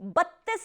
32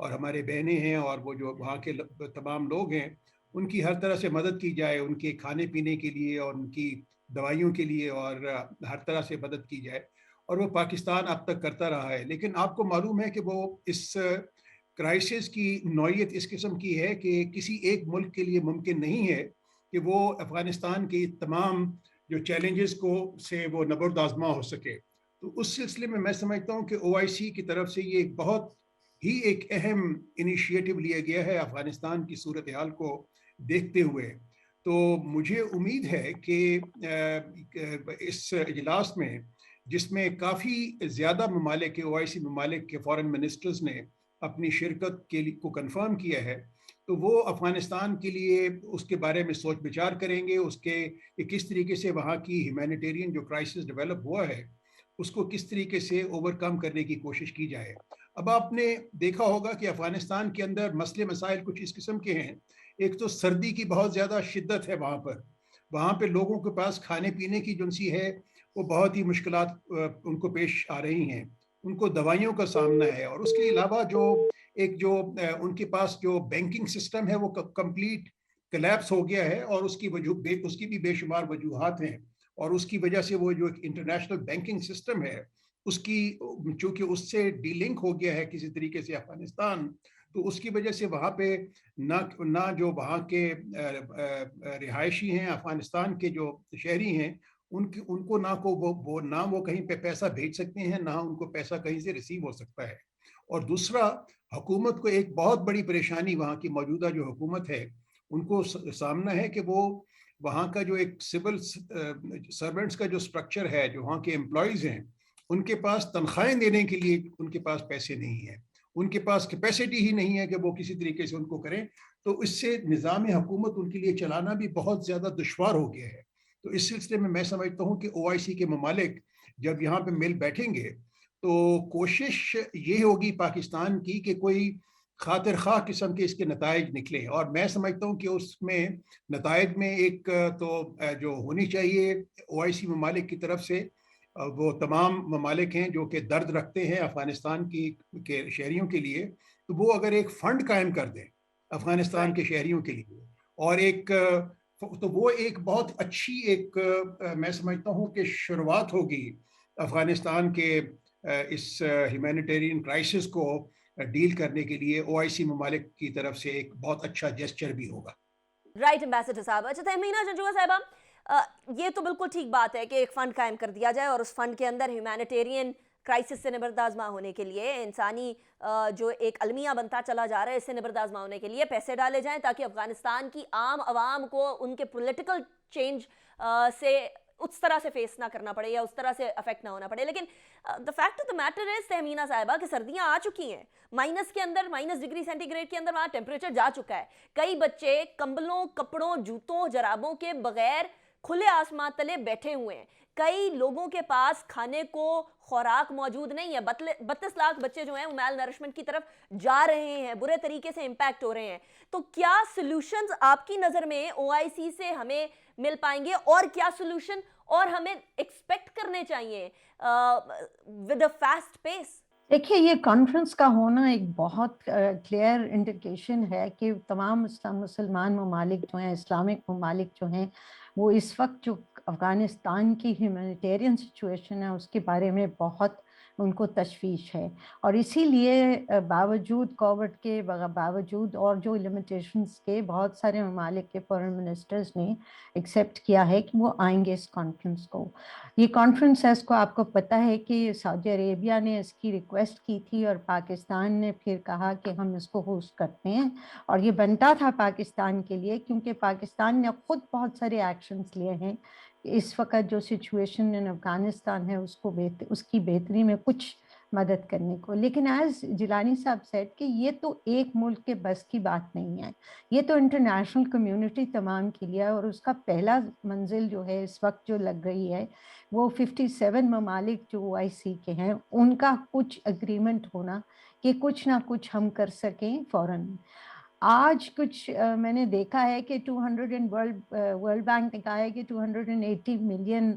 اور ہمارے بہنیں ہیں اور وہ جو وہاں کے تمام لوگ ہیں ان کی ہر طرح سے مدد کی جائے، ان کے کھانے پینے کے لیے اور ان کی دوائیوں کے لیے، اور ہر طرح سے مدد کی جائے، اور وہ پاکستان اب تک کرتا رہا ہے۔ لیکن آپ کو معلوم ہے کہ وہ اس کرائسس کی نوعیت اس قسم کی ہے کہ کسی ایک ملک کے لیے ممکن نہیں ہے کہ وہ افغانستان کی تمام جو چیلنجز کو سے وہ نبرد آزما ہو سکے۔ تو اس سلسلے میں سمجھتا ہوں کہ او آئی سی کی طرف سے یہ ایک بہت ہی ایک اہم انیشیٹو لیا گیا ہے افغانستان کی صورتحال کو دیکھتے ہوئے۔ تو مجھے امید ہے کہ اس اجلاس میں، جس میں کافی زیادہ ممالک کے او آئی سی ممالک کے فارن منسٹرز نے اپنی شرکت کے لیے کو کنفرم کیا ہے، تو وہ افغانستان کے لیے اس کے بارے میں سوچ بچار کریں گے، اس کے کہ کس طریقے سے وہاں کی ہیومینیٹیرین جو کرائسس ڈیولپ ہوا ہے اس کو کس طریقے سے اوور کم کرنے کی کوشش کی جائے۔ اب آپ نے دیکھا ہوگا کہ افغانستان کے اندر مسئلے مسائل کچھ اس قسم کے ہیں۔ ایک تو سردی کی بہت زیادہ شدت ہے وہاں پہ لوگوں کے پاس کھانے پینے کی جنسی ہے وہ بہت ہی مشکلات ان کو پیش آ رہی ہیں، ان کو دوائیوں کا سامنا ہے، اور اس کے علاوہ جو ان کے پاس جو بینکنگ سسٹم ہے وہ کمپلیٹ کلیپس ہو گیا ہے، اور اس کی بھی بے شمار وجوہات ہیں، اور اس کی وجہ سے وہ جو انٹرنیشنل بینکنگ سسٹم ہے اس کی چونکہ اس سے ڈی لنک ہو گیا ہے کسی طریقے سے افغانستان، تو اس کی وجہ سے وہاں پہ نہ جو وہاں کے رہائشی ہیں افغانستان کے جو شہری ہیں ان کو نہ وہ کہیں پہ پیسہ بھیج سکتے ہیں، نہ ان کو پیسہ کہیں سے ریسیو ہو سکتا ہے۔ اور دوسرا، حکومت کو ایک بہت بڑی پریشانی وہاں کی موجودہ جو حکومت ہے ان کو سامنا ہے کہ وہ وہاں کا جو ایک سول سرونٹس کا جو سٹرکچر ہے، جو وہاں کے امپلائیز ہیں ان کے پاس تنخواہیں دینے کے لیے ان کے پاس پیسے نہیں ہیں، ان کے پاس کیپیسٹی ہی نہیں ہے کہ وہ کسی طریقے سے ان کو کریں، تو اس سے نظام حکومت ان کے لیے چلانا بھی بہت زیادہ دشوار ہو گیا ہے۔ تو اس سلسلے میں سمجھتا ہوں کہ او آئی سی کے ممالک جب یہاں پہ مل بیٹھیں گے تو کوشش یہ ہوگی پاکستان کی کہ کوئی خاطر خواہ قسم کے اس کے نتائج نکلیں، اور میں سمجھتا ہوں کہ اس میں نتائج میں ایک تو جو ہونی چاہیے او آئی سی ممالک کی طرف سے، وہ تمام ممالک ہیں جو کہ درد رکھتے ہیں افغانستان کے شہریوں کے لیے، تو وہ اگر ایک فنڈ قائم کر دیں افغانستان کے شہریوں کے لیے، اور تو وہ ایک بہت اچھی میں سمجھتا ہوں کہ شروعات ہوگی افغانستان کے اس ہیومینیٹیرین کرائسس کو ڈیل کرنے کے لیے، او آئی سی ممالک کی طرف سے ایک بہت اچھا جیسچر بھی ہوگا۔ رائٹ امبیسڈر صاحب۔ اچھا تہمینہ جنجوعہ صاحبہ، یہ تو بالکل ٹھیک بات ہے کہ ایک فنڈ قائم کر دیا جائے اور اس فنڈ کے اندر ہیومینیٹیرین کرائسس سے نبردآزما ہونے کے لیے، انسانی جو ایک المیہ بنتا چلا جا رہا ہے اس سے نبردآزما ہونے کے لیے پیسے ڈالے جائیں تاکہ افغانستان کی عام عوام کو ان کے پولیٹیکل چینج سے اس طرح سے فیس نہ کرنا پڑے یا اس طرح سے افیکٹ نہ ہونا پڑے۔ لیکن the fact of the matter is Tehmina صاحبہ کہ سردیاں آ چکی ہیں، مائنس کے اندر، مائنس ڈگری سینٹی گریڈ کے اندر وہاں ٹیمپریچر جا چکا ہے۔ کئی بچے کمبلوں، کپڑوں، جوتوں، جرابوں کے بغیر کھلے آسمان تلے بیٹھے ہوئے ہیں۔ کئی لوگوں کے پاس کھانے کو خوراک موجود نہیں ہے۔ 32 لاکھ بچے جو ہیں وہ میل نرشمنٹ کی طرف جا رہے ہیں، برے طریقے سے امپیکٹ ہو رہے ہیں۔ تو کیا سلوشنز آپ کی نظر میں او آئی سی سے ہمیں مل پائیں گے، اور کیا سلوشن اور ہمیں ایکسپیکٹ کرنے چاہیے ود اے فاسٹ پیس؟ دیکھیے، یہ کانفرنس کا ہونا ایک بہت کلیئر انڈیکیشن ہے کہ تمام مسلمان ممالک جو ہیں، اسلامک ممالک جو ہیں، وہ اس وقت جو افغانستان کی ہیومینیٹیرین سچویشن ہے اس کے بارے میں بہت ان کو تشویش ہے، اور اسی لیے باوجود کووڈ کے باوجود اور جو لمیٹیشنز کے، بہت سارے ممالک کے فارن منسٹرز نے ایکسیپٹ کیا ہے کہ وہ آئیں گے اس کانفرنس کو۔ یہ کانفرنس ہے، اس کو آپ کو پتہ ہے کہ سعودی عربیہ نے اس کی ریکویسٹ کی تھی اور پاکستان نے پھر کہا کہ ہم اس کو ہوسٹ کرتے ہیں، اور یہ بنتا تھا پاکستان کے لیے کیونکہ پاکستان نے خود بہت سارے ایکشنز لیے ہیں اس وقت جو سچویشن ان افغانستان ہے اس کی بہتری میں کچھ مدد کرنے کو۔ لیکن ایز جیلانی صاحب سیڈ کہ یہ تو ایک ملک کے بس کی بات نہیں ہے، یہ تو انٹرنیشنل کمیونٹی تمام کے لیے، اور اس کا پہلا منزل جو ہے اس وقت جو لگ رہی ہے وہ 57 ممالک جو او آئی سی کے ہیں ان کا کچھ اگریمنٹ ہونا کہ کچھ نہ کچھ ہم کر سکیں فوراً۔ آج کچھ میں نے دیکھا ہے کہ ورلڈ بینک نے کہا ہے کہ 280 ملین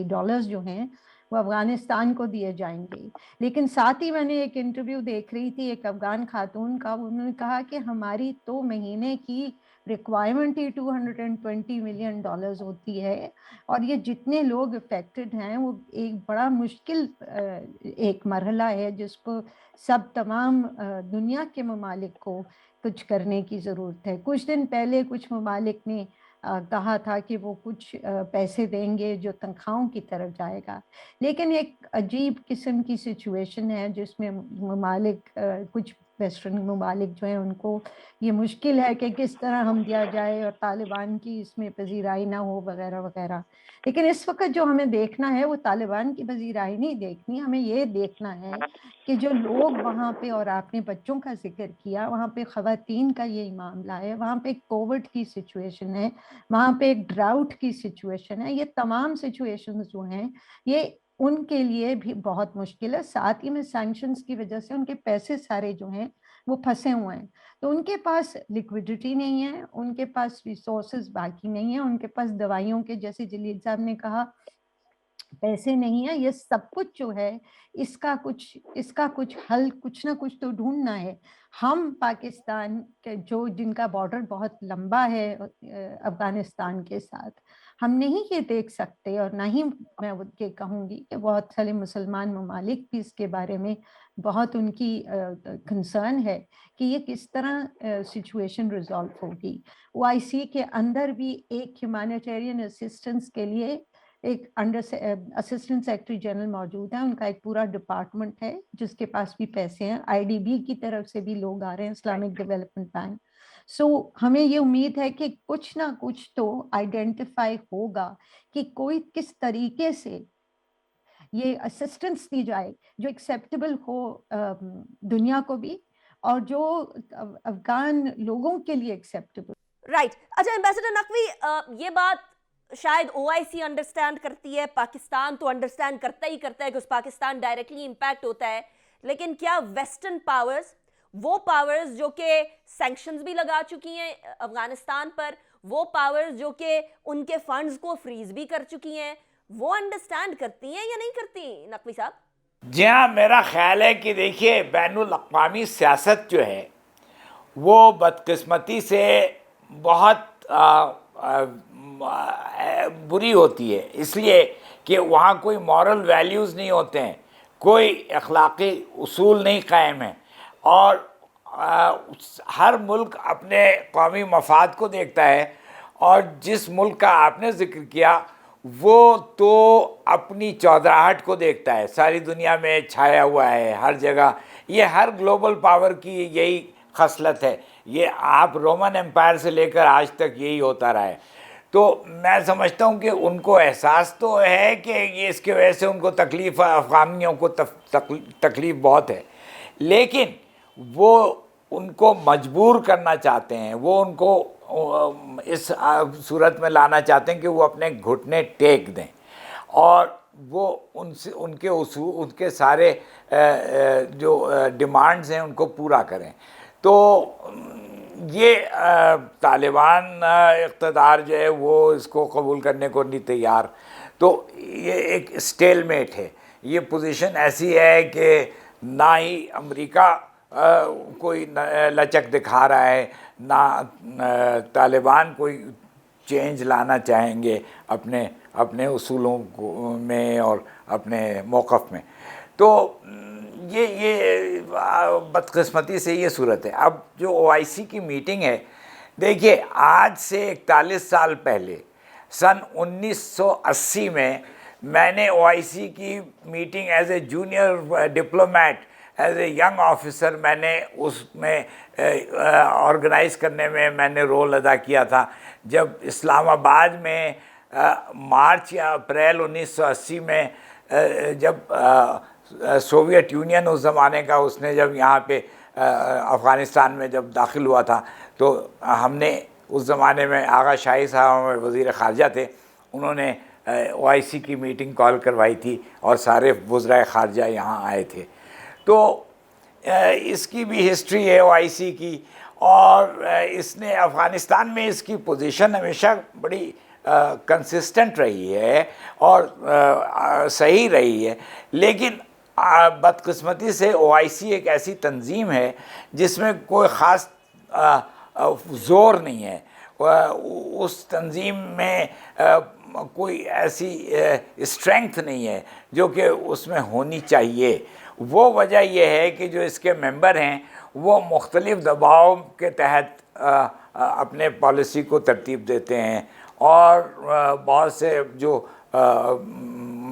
ڈالرز جو ہیں وہ افغانستان کو دیے جائیں گے. لیکن ساتھ ہی میں نے ایک انٹرویو دیکھ رہی تھی ایک افغان خاتون کا, انہوں نے کہا کہ ہماری تو مہینے کی ریکوائرمنٹ ہی $220 ملین ہوتی ہے, اور یہ جتنے لوگ افیکٹڈ ہیں وہ ایک بڑا مشکل ایک مرحلہ ہے جس کو سب تمام دنیا کے ممالک کو کچھ کرنے کی ضرورت ہے. کچھ دن پہلے کچھ ممالک نے کہا تھا کہ وہ کچھ پیسے دیں گے جو تنخواہوں کی طرف جائے گا, لیکن ایک عجیب قسم کی سچویشن ہے جس میں ممالک کچھ ویسٹرن ممالک جو ہیں ان کو یہ مشکل ہے کہ کس طرح ہم دیا جائے اور طالبان کی اس میں پذیرائی نہ ہو وغیرہ وغیرہ. لیکن اس وقت جو ہمیں دیکھنا ہے وہ طالبان کی پذیرائی نہیں دیکھنی, ہمیں یہ دیکھنا ہے کہ جو لوگ وہاں پہ, اور آپ نے بچوں کا ذکر کیا, وہاں پہ خواتین کا یہی معاملہ ہے, وہاں پہ کووڈ کی سچویشن ہے, وہاں پہ ایک ڈراؤٹ کی سچویشن ہے, یہ تمام سچویشنز جو ہیں یہ ان کے لیے بھی بہت مشکل ہے. ساتھ ہی میں سینکشنز کی وجہ سے ان کے پیسے سارے جو ہیں وہ پھنسے ہوئے ہیں, تو ان کے پاس لیکویڈیٹی نہیں ہے, ان کے پاس ریسورسز باقی نہیں ہیں, ان کے پاس دوائیوں کے, جیسے جلیل صاحب نے کہا, پیسے نہیں ہیں. یہ سب کچھ جو ہے اس کا کچھ حل, کچھ نہ کچھ تو ڈھونڈنا ہے. ہم پاکستان کے جو جن کا بارڈر بہت لمبا ہے افغانستان کے ساتھ, ہم نہیں یہ دیکھ سکتے, اور نہ ہی میں یہ کہوں گی کہ بہت سارے مسلمان ممالک بھی اس کے بارے میں بہت ان کی کنسرن ہے کہ یہ کس طرح سچویشن ریزالو ہوگی. OIC کے اندر بھی ایک ہیومینیٹیرین اسسٹنس کے لیے ایک اسسٹنٹ سیکرٹری جنرل موجود ہیں, ان کا ایک پورا ڈپارٹمنٹ ہے جس کے پاس بھی پیسے ہیں, IDB کی طرف سے بھی لوگ آ رہے ہیں, اسلامک ڈیولپمنٹ بینک. سو ہمیں یہ امید ہے کہ کچھ نہ کچھ تو آئیڈینٹیفائی ہوگا کہ کوئی کس طریقے سے یہ اسسٹنس دی جائے جو ایکسیپٹیبل ہو دنیا کو بھی, اور جو افغان لوگوں کے لیے ایکسیپٹیبل. رائٹ. اچھا ایمبیسڈر نقوی, یہ بات شاید OIC انڈرسٹینڈ کرتی ہے, پاکستان تو انڈرسٹینڈ کرتا ہی کرتا ہے کہ اس پاکستان ڈائریکٹلی امپیکٹ ہوتا ہے, لیکن کیا ویسٹرن پاورز, وہ پاورز جو کہ سینکشنز بھی لگا چکی ہیں افغانستان پر, وہ پاورز جو کہ ان کے فنڈز کو فریز بھی کر چکی ہیں, وہ انڈرسٹینڈ کرتی ہیں یا نہیں کرتی نقوی صاحب؟ جی ہاں, میرا خیال ہے کہ دیکھیے بین الاقوامی سیاست جو ہے وہ بدقسمتی سے بہت بری ہوتی ہے, اس لیے کہ وہاں کوئی مورل ویلیوز نہیں ہوتے ہیں, کوئی اخلاقی اصول نہیں قائم ہیں, اور ہر ملک اپنے قومی مفاد کو دیکھتا ہے. اور جس ملک کا آپ نے ذکر کیا وہ تو اپنی چودراہٹ کو دیکھتا ہے, ساری دنیا میں چھایا ہوا ہے ہر جگہ. یہ ہر گلوبل پاور کی یہی خصلت ہے, یہ آپ رومن امپائر سے لے کر آج تک یہی ہوتا رہا ہے. تو میں سمجھتا ہوں کہ ان کو احساس تو ہے کہ یہ اس کی وجہ سے ان کو تکلیف, افغانیوں کو تکلیف بہت ہے, لیکن وہ ان کو مجبور کرنا چاہتے ہیں, وہ ان کو اس صورت میں لانا چاہتے ہیں کہ وہ اپنے گھٹنے ٹیک دیں اور وہ ان کے اصول, ان کے سارے جو ڈیمانڈز ہیں ان کو پورا کریں. تو یہ طالبان اقتدار جو ہے وہ اس کو قبول کرنے کو نہیں تیار. تو یہ ایک اسٹیل میٹ ہے, یہ پوزیشن ایسی ہے کہ نہ ہی امریکہ کوئی لچک دکھا رہا ہے, نہ طالبان کوئی چینج لانا چاہیں گے اپنے اصولوں میں اور اپنے موقف میں. تو یہ بدقسمتی سے یہ صورت ہے. اب جو OIC کی میٹنگ ہے, دیکھیے آج سے 41 سال پہلے سن 1980 میں نے OIC کی meeting as a junior diplomat, as a young officer, میں نے اس میں آرگنائز کرنے میں میں نے رول ادا کیا تھا. جب اسلام آباد میں مارچ یا اپریل 1980 میں جب سوویت یونین اس زمانے کا, اس نے جب یہاں پہ افغانستان میں جب داخل ہوا تھا, تو ہم نے اس زمانے میں آغا شاہی صاحب ہمارے وزیر خارجہ تھے, انہوں نے OIC کی میٹنگ کال کروائی تھی اور سارے وزرائے خارجہ یہاں آئے تھے. تو اس کی بھی ہسٹری ہے OIC کی, اور اس نے افغانستان میں اس کی پوزیشن ہمیشہ بڑی کنسسٹنٹ رہی ہے اور صحیح رہی ہے، لیکن بدقسمتی سے OIC ایک ایسی تنظیم ہے جس میں کوئی خاص زور نہیں ہے، اس تنظیم میں کوئی ایسی اسٹرینگتھ نہیں ہے جو کہ اس میں ہونی چاہیے۔ وہ وجہ یہ ہے کہ جو اس کے ممبر ہیں وہ مختلف دباؤ کے تحت اپنے پالیسی کو ترتیب دیتے ہیں، اور بہت سے جو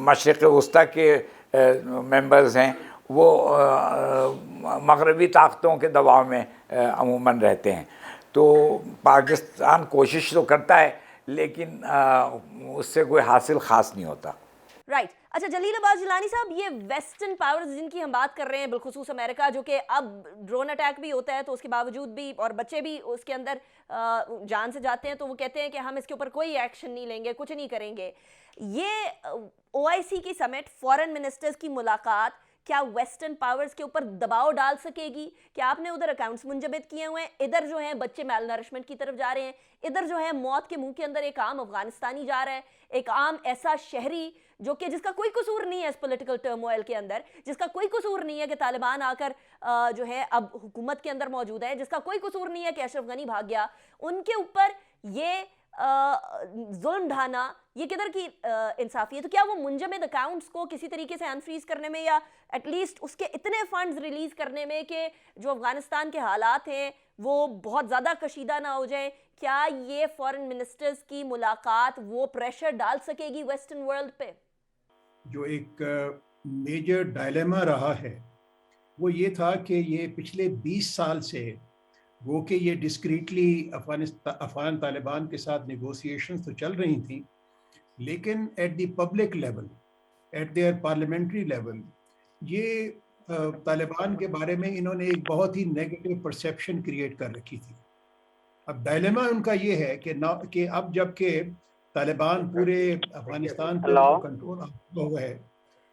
مشرق وسطیٰ کے ممبرز ہیں وہ مغربی طاقتوں کے دباؤ میں عموماً رہتے ہیں۔ تو پاکستان کوشش تو کرتا ہے لیکن اس سے کوئی حاصل خاص نہیں ہوتا۔ رائٹ، اچھا جلیل عباس جیلانی صاحب، یہ ویسٹرن پاورز جن کی ہم بات کر رہے ہیں، بالخصوص امریکہ، جو کہ اب ڈرون اٹیک بھی ہوتا ہے تو اس کے باوجود بھی، اور بچے بھی اس کے اندر جان سے جاتے ہیں، تو وہ کہتے ہیں کہ ہم اس کے اوپر کوئی ایکشن نہیں لیں گے، کچھ نہیں کریں گے۔ یہ OIC کی سمٹ، فورن منسٹرز کی ملاقات، کیا ویسٹرن پاورز کے اوپر دباؤ ڈال سکے گی؟ کہ آپ نے ادھر اکاؤنٹس منجمد کیے ہوئے ہیں، ادھر جو ہیں بچے میل نرشمنٹ کی طرف جا رہے ہیں، ادھر جو ہے موت کے منہ کے اندر ایک عام افغانستانی جا رہا ہے، ایک عام ایسا شہری جو کہ جس کا کوئی قصور نہیں ہے اس پولیٹیکل ٹرموائل کے اندر، جس کا کوئی قصور نہیں ہے کہ طالبان آ کر جو ہے اب حکومت کے اندر موجود ہے، جس کا کوئی قصور نہیں ہے کہ اشرف غنی بھاگ گیا، ان کے اوپر یہ ظلم ڈھانا، یہ کدھر کی انصافی ہے؟ تو کیا وہ منجمد اکاؤنٹس کو کسی طریقے سے انفریز کرنے میں، یا ایٹ لیسٹ اس کے اتنے فنڈز ریلیز کرنے میں کہ جو افغانستان کے حالات ہیں وہ بہت زیادہ کشیدہ نہ ہو جائیں، کیا یہ فورن منسٹرز کی ملاقات وہ پریشر ڈال سکے گی ویسٹرن ورلڈ پہ؟ جو ایک میجر ڈائلیما رہا ہے وہ یہ تھا کہ یہ پچھلے 20 سال سے وہ کہ یہ ڈسکریٹلی افغان طالبان کے ساتھ نیگوسیشنز تو چل رہی تھیں، لیکن at the public level, at their parliamentary level, یہ طالبان کے بارے میں انہوں نے ایک بہت ہی نیگیٹو پرسیپشن کریٹ کر رکھی تھی۔ اب ڈائلیما ان کا یہ ہے کہ اب جب کہ طالبان پورے افغانستان پہ کنٹرول ہوا ہے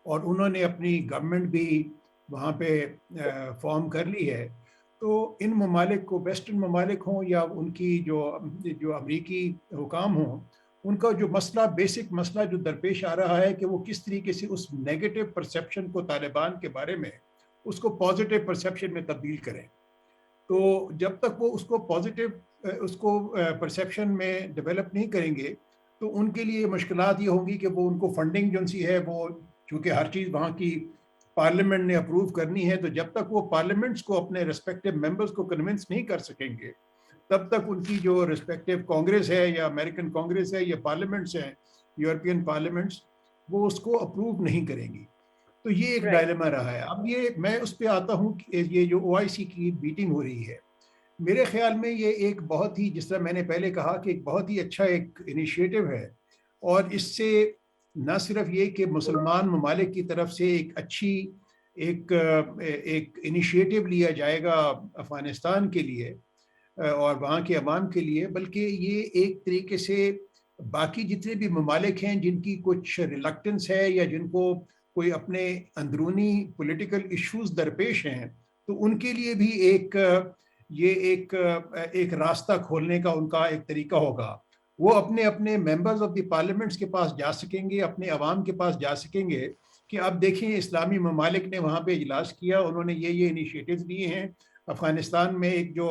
اور انہوں نے اپنی گورنمنٹ بھی وہاں پہ فارم کر لی ہے، تو ان ممالک کو، ویسٹرن ممالک ہوں یا ان کی جو امریکی حکام ہوں، ان کا جو مسئلہ، بیسک مسئلہ جو درپیش آ رہا ہے کہ وہ کس طریقے سے اس نیگیٹو پرسیپشن کو طالبان کے بارے میں اس کو پازیٹیو پرسیپشن میں تبدیل کریں۔ تو جب تک وہ اس کو پازیٹیو، اس کو پرسیپشن میں ڈیولپ نہیں کریں گے تو ان کے لیے مشکلات یہ ہوں گی کہ وہ ان کو فنڈنگ جو سی ہے، وہ چونکہ ہر چیز وہاں کی پارلیمنٹ نے اپروو کرنی ہے، تو جب تک وہ پارلیمنٹس کو اپنے ریسپیکٹیو ممبرز کو کنونس نہیں کر سکیں گے، تب تک ان کی جو ریسپیکٹیو کانگریس ہے یا امریکن کانگریس ہے یا پارلیمنٹس ہیں، یورپین پارلیمنٹس، وہ اس کو اپروو نہیں کریں گی۔ تو یہ ایک ڈائلیما رہا ہے۔ اب یہ میں اس پہ آتا ہوں کہ یہ جو OIC کی میٹنگ ہو رہی ہے، میرے خیال میں یہ ایک بہت ہی، جس طرح میں نے پہلے کہا کہ ایک بہت ہی اچھا ایک انیشیٹو ہے، اور اس سے نہ صرف یہ کہ مسلمان ممالک کی طرف سے ایک اچھی ایک انیشیٹو لیا جائے گا افغانستان کے لیے اور وہاں کے عوام کے لیے، بلکہ یہ ایک طریقے سے باقی جتنے بھی ممالک ہیں جن کی کچھ ریلکٹنس ہے یا جن کو کوئی اپنے اندرونی پولیٹیکل ایشوز درپیش ہیں، تو ان کے لیے بھی ایک راستہ کھولنے کا ان کا ایک طریقہ ہوگا۔ وہ اپنے ممبرز آف دی پارلیمنٹس کے پاس جا سکیں گے، اپنے عوام کے پاس جا سکیں گے کہ اب دیکھیں اسلامی ممالک نے وہاں پہ اجلاس کیا، انہوں نے یہ انیشیٹیوز لیے ہیں، افغانستان میں ایک جو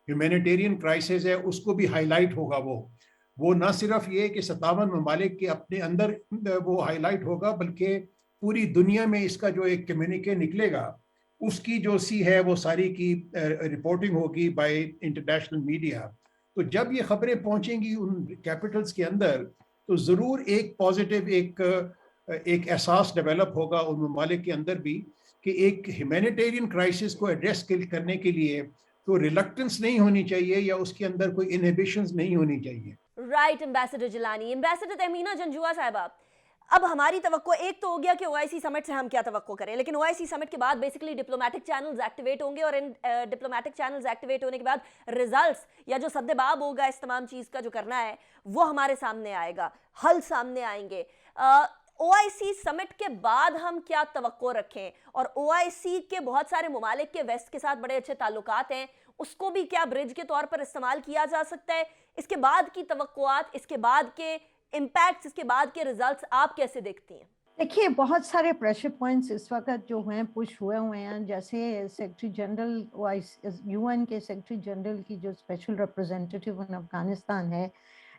ہیومینیٹیرین کرائسس ہے اس کو بھی ہائی لائٹ ہوگا۔ وہ نہ صرف یہ کہ 57 ممالک کے اپنے اندر وہ ہائی لائٹ ہوگا، بلکہ پوری دنیا میں اس کا جو ایک کمیونیکے نکلے گا، اس کی جو ہے وہ ساری کی رپورٹنگ ہوگی بائی انٹرنیشنل میڈیا۔ تو جب یہ خبریں پہنچیں گی ان کیپٹلز کے اندر، تو ضرور ایک پازیٹیو ایک احساس ڈیولپ ہوگا ان ممالک کے اندر بھی کہ ایک ہیومینیٹیرین کرائسس کو ایڈریس کرنے کے لیے تو ریلکٹنس نہیں ہونی چاہیے یا اس کے اندر کوئی انہیبیشنز نہیں ہونی چاہیے۔ Right ambassador Jilani. Ambassador Tehmina Janjua صاحبہ، اب ہماری توقع ایک تو ہو گیا کہ OIC سمٹ سے ہم کیا توقع کریں، لیکن OIC سمٹ کے بعد بیسیکلی ڈپلومیٹک چینلز ایکٹیویٹ ہوں گے، اور ان ڈپلومیٹک چینلز ایکٹیویٹ ہونے کے بعد ریزلٹس یا جو سد باب ہوگا اس تمام چیز کا جو کرنا ہے وہ ہمارے سامنے آئے گا، حل سامنے آئیں گے۔ OIC سمٹ کے بعد ہم کیا توقع رکھیں، اور OIC کے بہت سارے ممالک کے ویسٹ کے ساتھ بڑے اچھے تعلقات ہیں، اس کو بھی کیا برج کے طور پر استعمال کیا جا سکتا ہے؟ اس کے بعد کی توقعات، اس کے بعد کے امپیکٹس، اس کے بعد کے ریزلٹس آپ کیسے دیکھتی ہیں؟ دیکھیے بہت سارے پریشر پوائنٹس اس وقت جو ہیں پش ہوئے ہیں، جیسے سیکرٹری جنرل یو این کے سیکرٹری جنرل کی جو اسپیشل ریپرزینٹیٹیو ان افغانستان ہے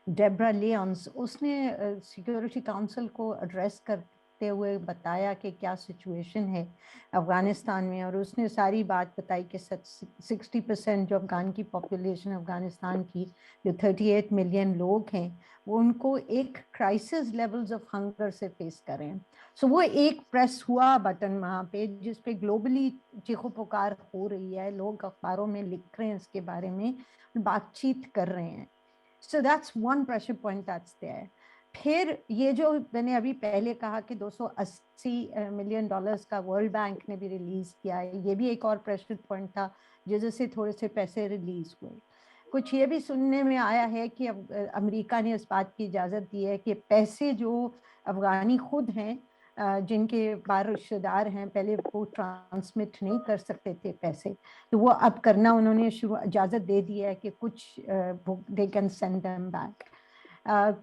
ڈیبرا لیونز، اس نے سیکیورٹی کونسل کو ایڈریس کرتے ہوئے بتایا کہ کیا سچویشن ہے افغانستان میں، اور اس نے ساری بات بتائی کہ 60% جو افغان کی پاپولیشن افغانستان کی جو 38 ملین لوگ ہیں وہ ان کو ایک کرائسس لیولز آف ہنگر سے فیس کریں. سو وہ ایک پریس ہوا بٹن وہاں پہ جس پہ گلوبلی چیخو پکار ہو رہی ہے، لوگ اخباروں میں لکھ رہے ہیں اس کے بارے میں، بات چیت کر رہے ہیں. So that's one pressure point that's there. پھر یہ جو میں نے ابھی پہلے کہا کہ $280 ملین کا ورلڈ بینک نے بھی ریلیز کیا ہے، یہ بھی ایک اور پریشر پوائنٹ تھا جس سے تھوڑے سے پیسے ریلیز ہوئے. کچھ یہ بھی سننے میں آیا ہے کہ امریکہ نے اس بات کی اجازت دی ہے کہ پیسے جو افغانی خود ہیں جن کے بار رشتہ دار ہیں پہلے وہ ٹرانسمٹ نہیں کر سکتے تھے پیسے، تو وہ اب کرنا انہوں نے اجازت دے دی ہے کہ کچھ they can send them back.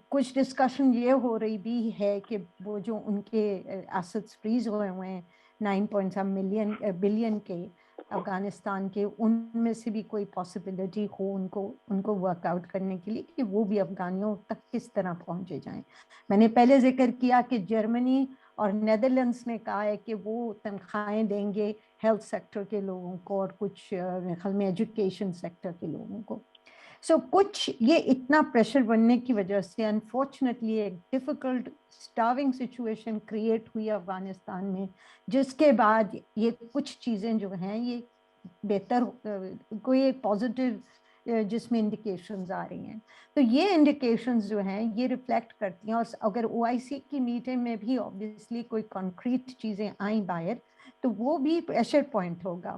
کچھ ڈسکشن یہ ہو رہی بھی ہے کہ وہ جو ان کے ایسٹس فریز ہوئے ہیں 9 بلین کے افغانستان کے، ان میں سے بھی کوئی پاسبلٹی ہو ان کو ورک آؤٹ کرنے کے لیے کہ وہ بھی افغانیوں تک کس طرح پہنچے جائیں. میں نے پہلے ذکر کیا کہ جرمنی اور نیدرلینڈس نے کہا ہے کہ وہ تنخواہیں دیں گے ہیلتھ سیکٹر کے لوگوں کو اور کچھ خیال میں ایجوکیشن سیکٹر کے لوگوں کو. سو کچھ یہ اتنا پریشر بننے کی وجہ سے انفارچونیٹلی ایک ڈیفیکلٹ اسٹارونگ سچویشن کریٹ ہوئی افغانستان میں، جس کے بعد یہ کچھ چیزیں جو ہیں یہ بہتر کوئی ایک پازیٹیو جس میں انڈیکیشنز آ رہی ہیں. تو یہ انڈیکیشنز جو ہیں یہ ریفلیکٹ کرتی ہیں، اور اگر OIC کی میٹنگ میں بھی آبویسلی کوئی کنکریٹ چیزیں آئیں باہر تو وہ بھی پریشر پوائنٹ ہوگا.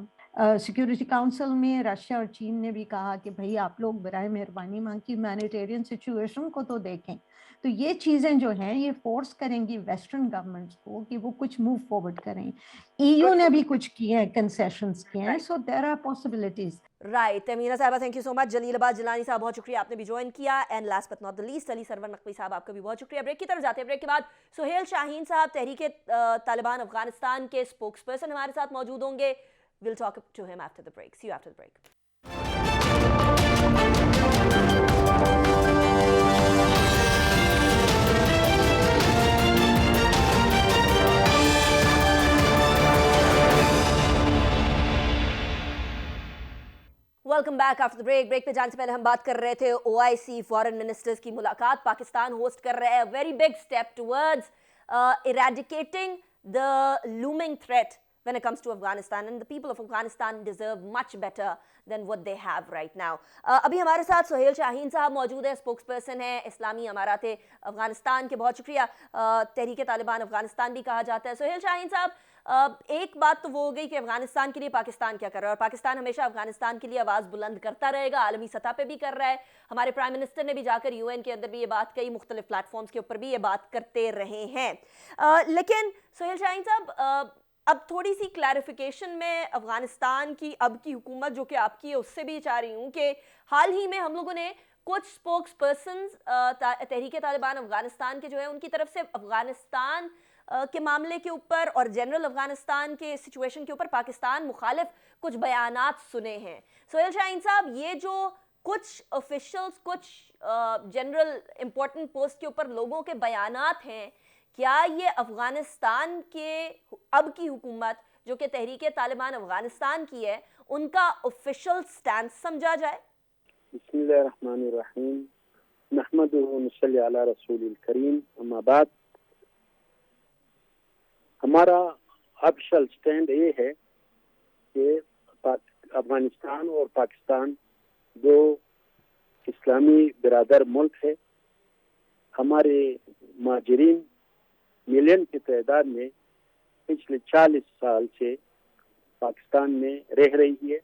سیکیورٹی کونسل میں رشیا اور چین نے بھی کہا کہ بھائی آپ لوگ برائے مہربانی وہاں کی ہیومینیٹیرین سچویشن کو تو دیکھیں. تو یہ چیزیں جو ہیں یہ فورس کریں گی ویسٹرن گورنمنٹس کو کہ وہ کچھ موو فارورڈ کریں. EU نے بھی کچھ کیے ہیں، کنسیشنز کیے ہیں، سو there are possibilities. Right Tamina صاحبہ، تھینک یو سو مچ. جلیل آباد جیلانی صاحب بہت شکریہ، آپ نے بھی جوائن کیا. And last but not the least Ali Sarwar Naqvi Sahab, آپ کا بھی بہت شکریہ. بریک کی طرف جاتے ہیں. بریک کے بعد سہیل شاہین صاحب تحریک طالبان افغانستان کے اسپوکس پرسن ہمارے ساتھ موجود ہوں گے. We'll talk to him after the break. See you after the break. Welcome back after the break. Break پہ جانے سے پہلے ہم بات کر رہے تھے OIC فارن منسٹرز کی ملاقات پاکستان ہوسٹ کر رہے ہیں. Very big step towards eradicating the looming threat when it comes to Afghanistan, and the people of Afghanistan deserve much better than what they have right now. ابھی ہمارے ساتھ سہیل شاہین صاحب موجود ہیں، اسپوکس پرسن ہیں اسلامی امارات افغانستان کے. بہت شکریہ. تحریک طالبان افغانستان بھی کہا جاتا ہے. سہیل شاہین صاحب، ایک بات تو وہ ہو گئی کہ افغانستان کے لیے پاکستان کیا کر رہا ہے، اور پاکستان ہمیشہ افغانستان کے لیے آواز بلند کرتا رہے گا، عالمی سطح پہ بھی کر رہا ہے. ہمارے پرائم منسٹر نے بھی جا کر UN کے اندر بھی یہ بات کئی مختلف پلیٹ فارمز کے اوپر بھی یہ بات کرتے رہے ہیں. لیکن سہیل شاہین صاحب، اب تھوڑی سی کلیریفیکیشن میں افغانستان کی اب کی حکومت جو کہ آپ کی ہے اس سے بھی چاہ رہی ہوں کہ حال ہی میں ہم لوگوں نے کچھ اسپوکس پرسنز تحریک طالبان افغانستان کے جو ہے ان کی طرف سے افغانستان کے معاملے کے اوپر اور جنرل افغانستان کے سچویشن کے اوپر پاکستان مخالف کچھ بیانات سنے ہیں. سہیل شاہین صاحب، یہ جو کچھ آفیشلز، کچھ جنرل امپورٹنٹ پوسٹ کے اوپر لوگوں کے بیانات ہیں، کیا یہ افغانستان کے اب کی حکومت جو کہ تحریک طالبان افغانستان کی ہے ان کا آفیشل سٹینس سمجھا جائے؟ بسم اللہ الرحمن الرحیم، نحمدہ و نصلی علی رسول الکریم، اما بعد. ہمارا آفیشل سٹینڈ یہ ہے کہ افغانستان اور پاکستان دو اسلامی برادر ملک ہے. ہمارے مہاجرین ملین کی تعداد میں پچھلے 40 سال سے پاکستان میں رہ رہی ہے.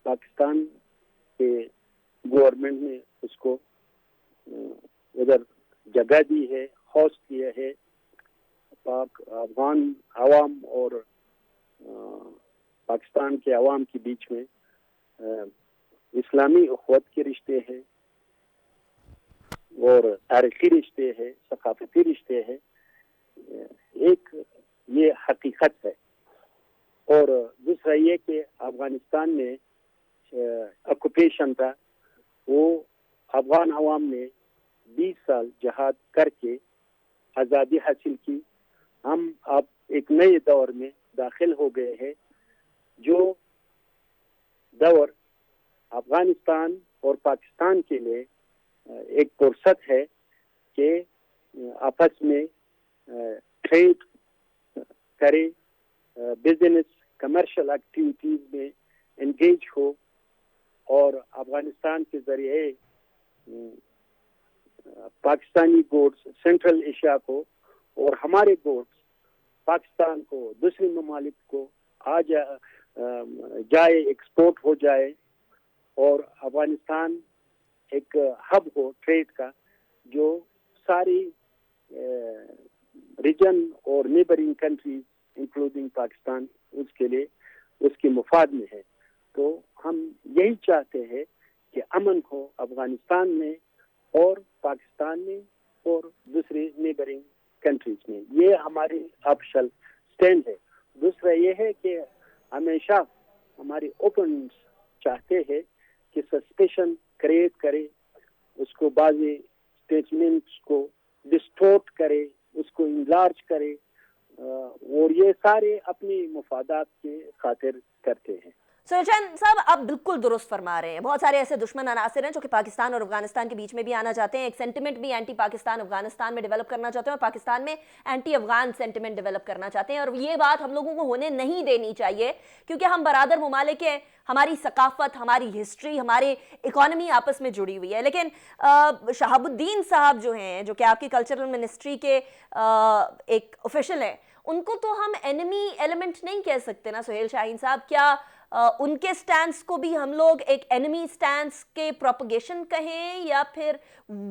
پاکستان کے گورنمنٹ نے اس کو ادھر جگہ دی ہے، ہوسٹ کیا ہے. پاک افغان عوام اور پاکستان کے عوام کے بیچ میں اسلامی اخوت کے رشتے ہیں. اور تاریخی رشتے ہیں، ثقافتی رشتے ہیں، ایک یہ حقیقت ہے. اور دوسرا یہ کہ افغانستان میں آکوپیشن تھا، وہ افغان عوام نے 20 سال جہاد کر کے آزادی حاصل کی. ہم اب ایک نئے دور میں داخل ہو گئے ہیں، جو دور افغانستان اور پاکستان کے لیے ایک فرصت ہے کہ آپس میں ٹریڈ کرے، بزنس کمرشل ایکٹیویٹیز میں انگیج ہو، اور افغانستان کے ذریعے پاکستانی گوڈس سینٹرل ایشیا کو اور ہمارے گوڈس پاکستان کو دوسرے ممالک کو جائے، ایکسپورٹ ہو جائے، اور افغانستان ایک ہب ہو ٹریڈ کا، جو ساری ریجن اور نیبرنگ کنٹریز انکلوڈنگ پاکستان اس کے لیے اس کے مفاد میں ہے. تو ہم یہی چاہتے ہیں کہ امن ہو افغانستان میں اور پاکستان میں اور دوسری نیبرنگ کنٹریز میں. یہ ہماری آفیشل سٹینڈ ہے. دوسرا یہ ہے کہ ہمیشہ ہماری اوپننٹس چاہتے ہیں کہ سسپیشن کریٹ کرے، اس کو بعضی اسٹیٹمنٹس کو ڈسٹورٹ کرے، اس کو انلارج کرے، اور یہ سارے اپنی مفادات کے خاطر کرتے ہیں. سہیل شاہین صاحب، آپ بالکل درست فرما رہے ہیں. بہت سارے ایسے دشمن عناصر ہیں جو کہ پاکستان اور افغانستان کے بیچ میں بھی آنا چاہتے ہیں. ایک سینٹیمنٹ بھی اینٹی پاکستان افغانستان میں ڈیولپ کرنا چاہتے ہیں، اور پاکستان میں اینٹی افغان سینٹیمنٹ ڈیولپ کرنا چاہتے ہیں. اور یہ بات ہم لوگوں کو ہونے نہیں دینی چاہیے، کیونکہ ہم برادر ممالک ہیں، ہماری ثقافت، ہماری ہسٹری، ہماری اکانومی آپس میں جڑی ہوئی ہے. لیکن شہاب الدین صاحب جو ہیں، جو کہ آپ کی کلچرل منسٹری کے ایک آفیشل ہیں، ان کو تو ہم اینمی ایلیمنٹ نہیں کہہ سکتے نا سہیل شاہین صاحب. کیا ان کے سٹینس کو بھی ہم لوگ ایک اینمی سٹینس کے پروپیگیشن کہیں، یا پھر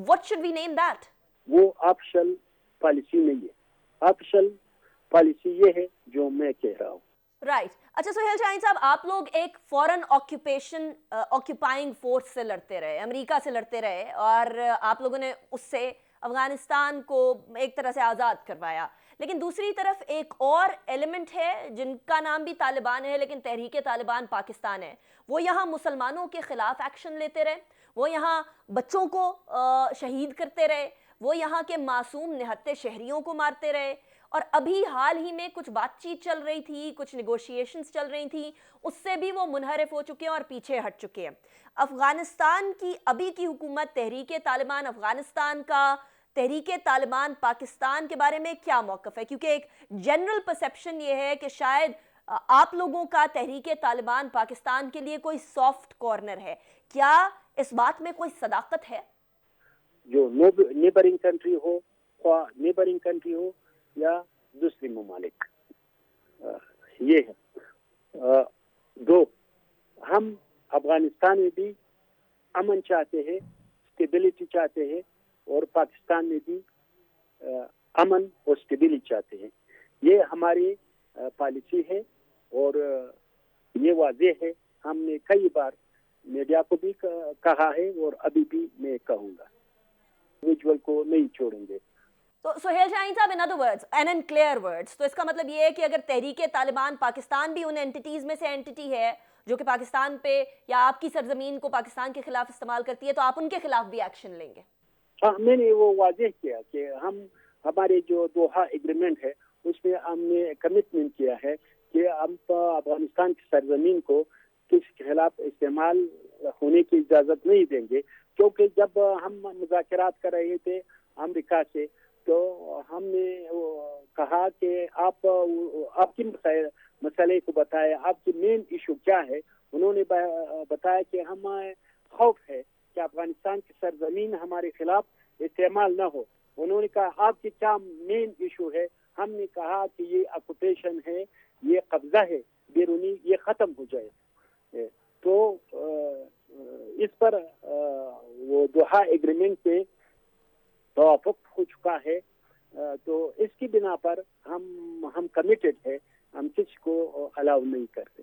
what should we name that؟ وہ آفیشل پالیسی نہیں ہے. آفیشل پالیسی یہ ہے جو میں کہہ رہا ہوں. رائٹ. اچھا سہیل شاہین صاحب، آپ لوگ ایک فورن آکیوپائنگ فورس سے لڑتے رہے، امریکہ سے لڑتے رہے، اور آپ لوگوں نے اس سے افغانستان کو ایک طرح سے آزاد کروایا. لیکن دوسری طرف ایک اور ایلیمنٹ ہے جن کا نام بھی طالبان ہے، لیکن تحریک طالبان پاکستان ہے. وہ یہاں مسلمانوں کے خلاف ایکشن لیتے رہے، وہ یہاں بچوں کو شہید کرتے رہے، وہ یہاں کے معصوم نہتے شہریوں کو مارتے رہے. اور ابھی حال ہی میں کچھ بات چیت چل رہی تھی، کچھ نیگوشیشنز چل رہی تھیں، اس سے بھی وہ منحرف ہو چکے ہیں اور پیچھے ہٹ چکے ہیں. افغانستان کی ابھی کی حکومت، تحریک طالبان افغانستان کا، تحریک طالبان پاکستان کے بارے میں کیا موقف ہے؟ کیونکہ ایک جنرل پرسیپشن یہ ہے کہ شاید آپ لوگوں کا تحریک طالبان پاکستان کے لیے کوئی سافٹ کارنر ہے. کیا اس بات میں کوئی صداقت ہے؟ جو نیبرنگ کنٹری ہو، خواہ نیبرنگ کنٹری ہو یا دوسری ممالک، یہ ہے. دو، ہم افغانستان میں بھی امن چاہتے ہیں، اسٹیبلٹی چاہتے ہیں، اور پاکستان میں بھی امن اور اسٹیبلٹی چاہتے ہیں. یہ ہماری پالیسی ہے، اور یہ واضح ہے. ہم نے کئی بار میڈیا کو بھی کہا ہے، اور ابھی بھی میں کہوں گا، انڈیویجول کو نہیں چھوڑیں گے. تو سہیل شاہین صاحب، in other words and in clear words، تو اس کا مطلب یہ ہے کہ اگر تحریک طالبان پاکستان بھی ان اینٹیز میں سے اینٹی ہے جو کہ پاکستان پہ یا آپ کی سرزمین کو پاکستان کے خلاف استعمال کرتی ہے، تو آپ ان کے خلاف بھی ایکشن لیں گے؟ ہاں، میں نے وہ واضح کیا کہ ہمارے جو دوحہ ایگریمنٹ ہے اس میں ہم نے کمٹمنٹ کیا ہے کہ ہم افغانستان کی سرزمین کو کسی کے خلاف استعمال ہونے کی اجازت نہیں دیں گے. کیونکہ جب ہم مذاکرات کر رہے تھے امریکہ سے، تو ہم نے کہا کہ آپ کی مسئلے کو بتائے، آپ کی مین ایشو کیا ہے. انہوں نے بتایا کہ ہمیں خوف ہے کہ افغانستان کی سرزمین ہمارے خلاف استعمال نہ ہو. انہوں نے کہا آپ کی کیا مین ایشو ہے. ہم نے کہا کہ یہ آکوپیشن ہے، یہ قبضہ ہے بیرونی، یہ ختم ہو جائے. تو اس پر وہ دوحہ ایگریمنٹ پہ توافق ہو چکا ہے. تو اس کی بنا پر ہم کمیٹڈ ہے، ہم کسی کو الاؤ نہیں کرتے.